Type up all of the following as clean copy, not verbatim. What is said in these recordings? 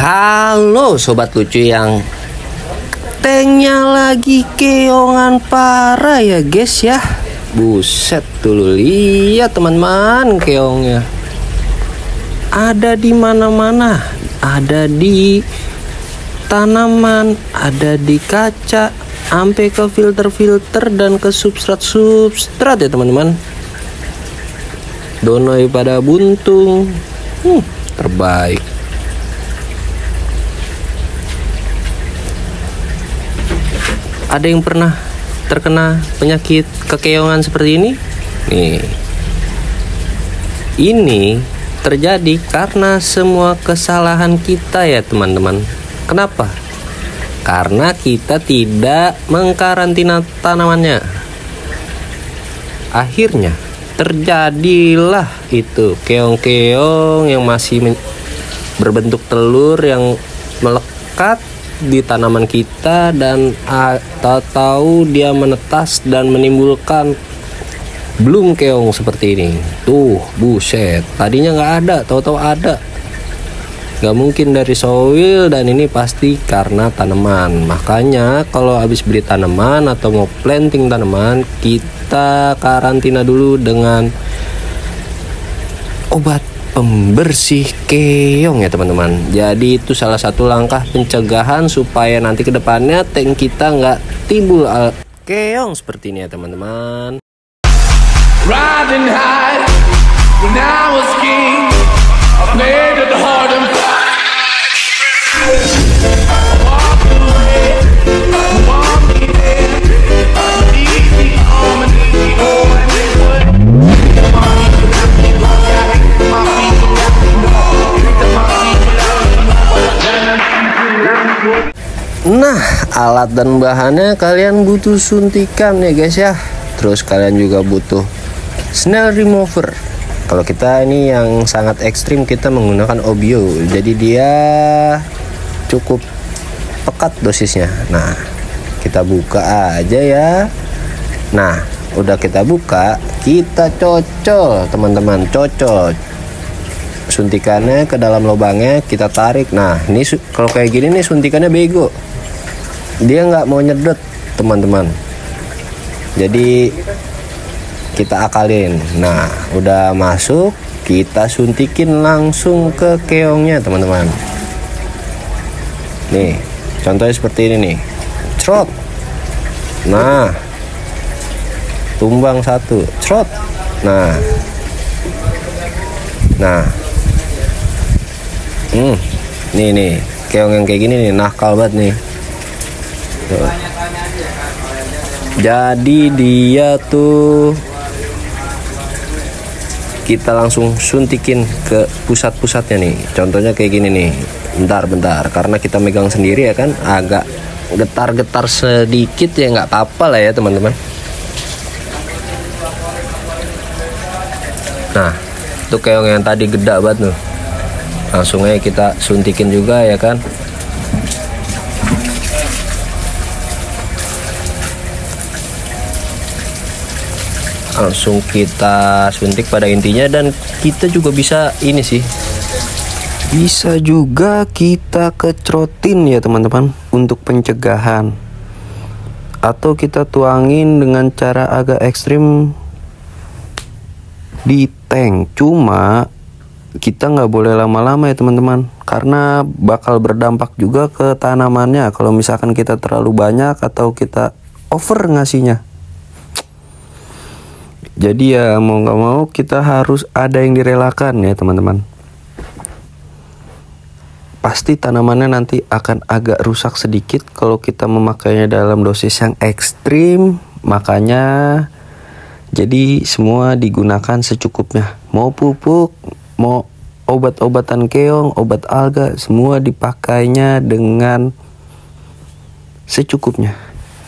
Halo sobat lucu yang tanknya lagi keongan parah ya guys ya. Buset dulu, lihat teman-teman keongnya. Ada di mana-mana, ada di tanaman, ada di kaca, sampai ke filter-filter dan ke substrat ya teman-teman. Donoi pada buntung, terbaik. Ada yang pernah terkena penyakit kekeongan seperti ini? Nih, ini terjadi karena semua kesalahan kita ya teman-teman. Kenapa? Karena kita tidak mengkarantina tanamannya. Akhirnya terjadilah itu keong-keong yang masih berbentuk telur yang melekat di tanaman kita, dan tahu dia menetas dan menimbulkan belum keong seperti ini. Tuh, buset, tadinya nggak ada, tahu-tahu ada. Nggak mungkin dari soil, dan ini pasti karena tanaman. Makanya kalau habis beli tanaman atau mau planting tanaman, kita karantina dulu dengan obat pembersih keong ya teman-teman. Jadi itu salah satu langkah pencegahan supaya nanti kedepannya tank kita nggak timbul keong seperti ini ya teman-teman. Riding high when I was king, I played it hard and fast. Nah, alat dan bahannya kalian butuh suntikan ya guys ya. Terus kalian juga butuh snail remover. Kalau kita ini yang sangat ekstrim, kita menggunakan Obio. Jadi dia cukup pekat dosisnya. Nah, kita buka aja ya. Nah, udah kita buka, kita cocol teman-teman, cocol suntikannya ke dalam lubangnya, kita tarik. Nah, ini kalau kayak gini nih suntikannya bego, dia nggak mau nyedot teman-teman. Jadi kita akalin. Nah, udah masuk, kita suntikin langsung ke keongnya teman-teman. Nih, contohnya seperti ini nih, crot. Nah, tumbang satu, crot. Nah, nih keong yang kayak gini nih nakal banget nih. Tuh. Jadi dia tuh kita langsung suntikin ke pusat-pusatnya nih. Contohnya kayak gini nih. Bentar, karena kita megang sendiri ya kan, agak getar-getar sedikit ya, nggak apa-apa lah ya teman-teman. Nah, itu keong yang tadi gede banget tuh. Langsung aja kita suntikin juga ya kan. Langsung kita suntik pada intinya, dan kita juga bisa ini sih, bisa juga kita kecrotin ya teman-teman untuk pencegahan, atau kita tuangin dengan cara agak ekstrim di tank. Cuma kita nggak boleh lama-lama ya teman-teman, karena bakal berdampak juga ke tanamannya kalau misalkan kita terlalu banyak atau kita over ngasihnya. Jadi ya mau nggak mau kita harus ada yang direlakan ya teman-teman. Pasti tanamannya nanti akan agak rusak sedikit kalau kita memakainya dalam dosis yang ekstrim. Makanya jadi semua digunakan secukupnya. Mau pupuk, mau obat-obatan keong, obat alga, semua dipakainya dengan secukupnya.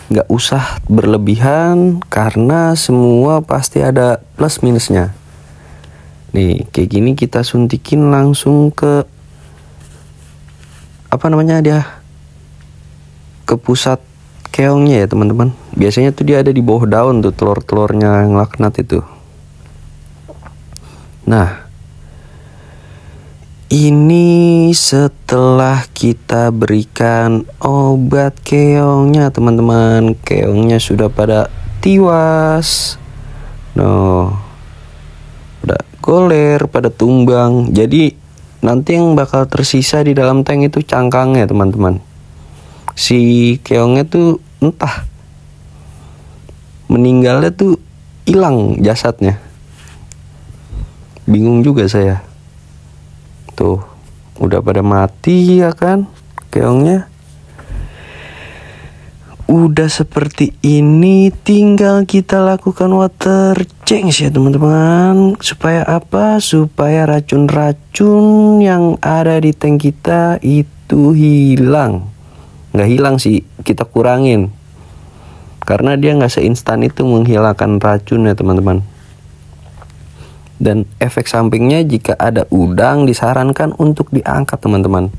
Nggak usah berlebihan, karena semua pasti ada plus minusnya. Nih, kayak gini kita suntikin langsung ke ke pusat keongnya ya teman-teman. Biasanya tuh dia ada di bawah daun tuh, telur-telurnya yang laknat itu. Nah, Ini setelah kita berikan obat keongnya teman-teman. Keongnya sudah pada tiwas. Pada goler, pada tumbang. Jadi nanti yang bakal tersisa di dalam tank itu cangkangnya teman-teman. Si keongnya tuh entah meninggalnya tuh hilang jasadnya. Bingung juga saya. Tuh, udah pada mati ya kan keongnya. Udah seperti ini, tinggal kita lakukan water change ya teman-teman. Supaya apa? Supaya racun-racun yang ada di tank kita itu hilang. Nggak hilang sih, kita kurangin. Karena dia nggak seinstan itu menghilangkan racun ya teman-teman. Dan efek sampingnya jika ada udang disarankan untuk diangkat teman-teman.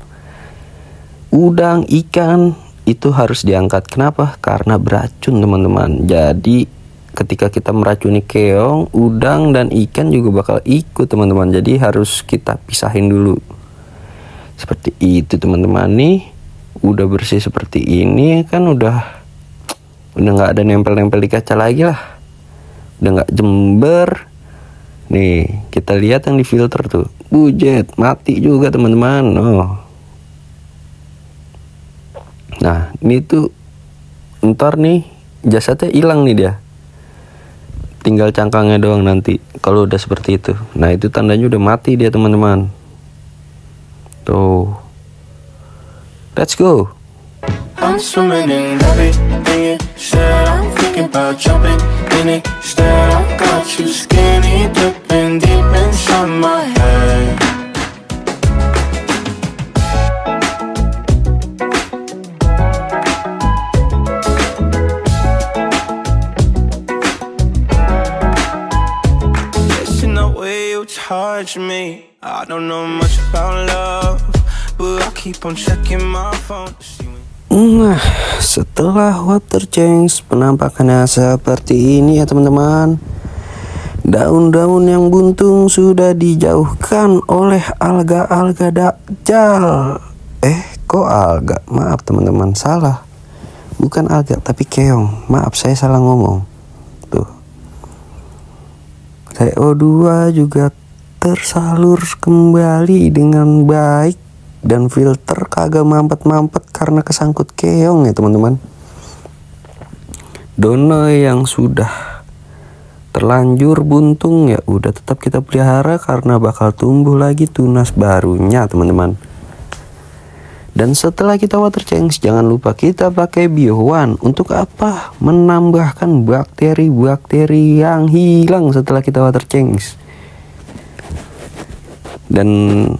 Udang, ikan itu harus diangkat. Kenapa? Karena beracun teman-teman. Jadi ketika kita meracuni keong, udang dan ikan juga bakal ikut teman-teman. Jadi harus kita pisahin dulu. Seperti itu teman-teman nih. Udah bersih seperti ini kan udah nggak ada nempel-nempel di kaca lagi lah. Udah nggak jember. Nih kita lihat yang di filter tuh. Bujet mati juga teman-teman. Nah ini tuh ntar nih jasadnya hilang nih dia. Tinggal cangkangnya doang nanti kalau udah seperti itu. Nah itu tandanya udah mati dia teman-teman. Tuh. Let's go. I'm swimming in everything you said. I'm thinking about jumping in it. Instead I got you skinny dipping deep inside my head. Touch me. I don't know much about love, but I keep on checking my phone to see when... Nah, setelah water change penampakannya seperti ini ya teman-teman. Daun-daun yang buntung sudah dijauhkan oleh alga-alga dakjal. Kok alga? Maaf teman-teman, salah. Bukan alga tapi keong. Maaf saya salah ngomong. Tuh. CO2 juga tersalur kembali dengan baik dan filter kagak mampet-mampet karena kesangkut keong ya teman-teman. Dono yang sudah terlanjur buntung ya udah tetap kita pelihara karena bakal tumbuh lagi tunas barunya teman-teman. Dan setelah kita water change jangan lupa kita pakai Bio1. Untuk apa? Menambahkan bakteri-bakteri yang hilang setelah kita water change. Dan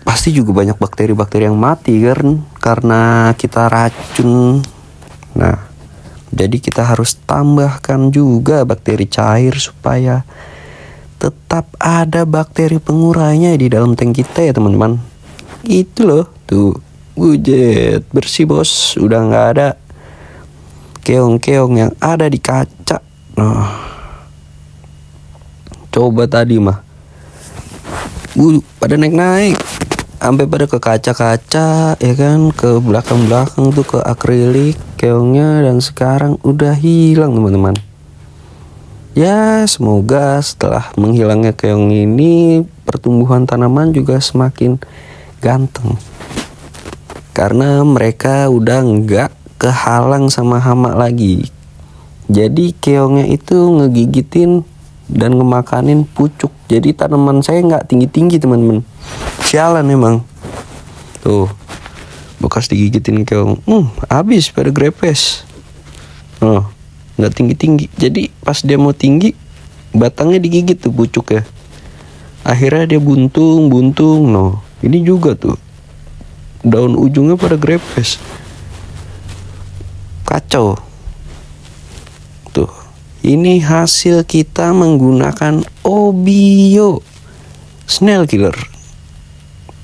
pasti juga banyak bakteri-bakteri yang mati kan karena kita racun. Nah, jadi kita harus tambahkan juga bakteri cair supaya tetap ada bakteri pengurainya di dalam tank kita ya teman-teman. Gitu loh, tuh, bujet bersih bos, udah nggak ada keong-keong yang ada di kaca. Nah, coba tadi mah pada naik-naik sampai pada ke kaca-kaca ya kan, ke belakang-belakang tuh ke akrilik keongnya, dan sekarang udah hilang teman-teman. Ya semoga setelah menghilangnya keong ini pertumbuhan tanaman juga semakin ganteng karena mereka udah nggak kehalang sama hama lagi. Jadi keongnya itu ngegigitin dan ngemakanin pucuk. Jadi tanaman saya nggak tinggi-tinggi teman-teman. Sialan emang. Tuh bekas digigitin keong. Habis pada grepes. Nggak tinggi-tinggi. Jadi pas dia mau tinggi batangnya digigit tuh pucuk ya. Akhirnya dia buntung. Ini juga tuh daun ujungnya pada grepes. Kacau. Tuh. Ini hasil kita menggunakan Obio Snail Killer.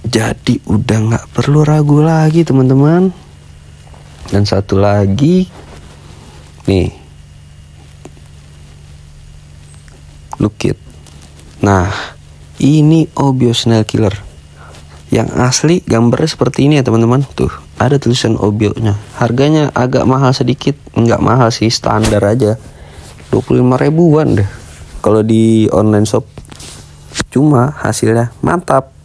Jadi udah nggak perlu ragu lagi teman-teman. Dan satu lagi nih, look it. Nah, ini Obio Snail Killer. Yang asli gambarnya seperti ini ya teman-teman. Tuh ada tulisan Obio-nya. Harganya agak mahal sedikit, nggak mahal sih, standar aja, 25 ribuan deh kalau di online shop. Cuma hasilnya mantap.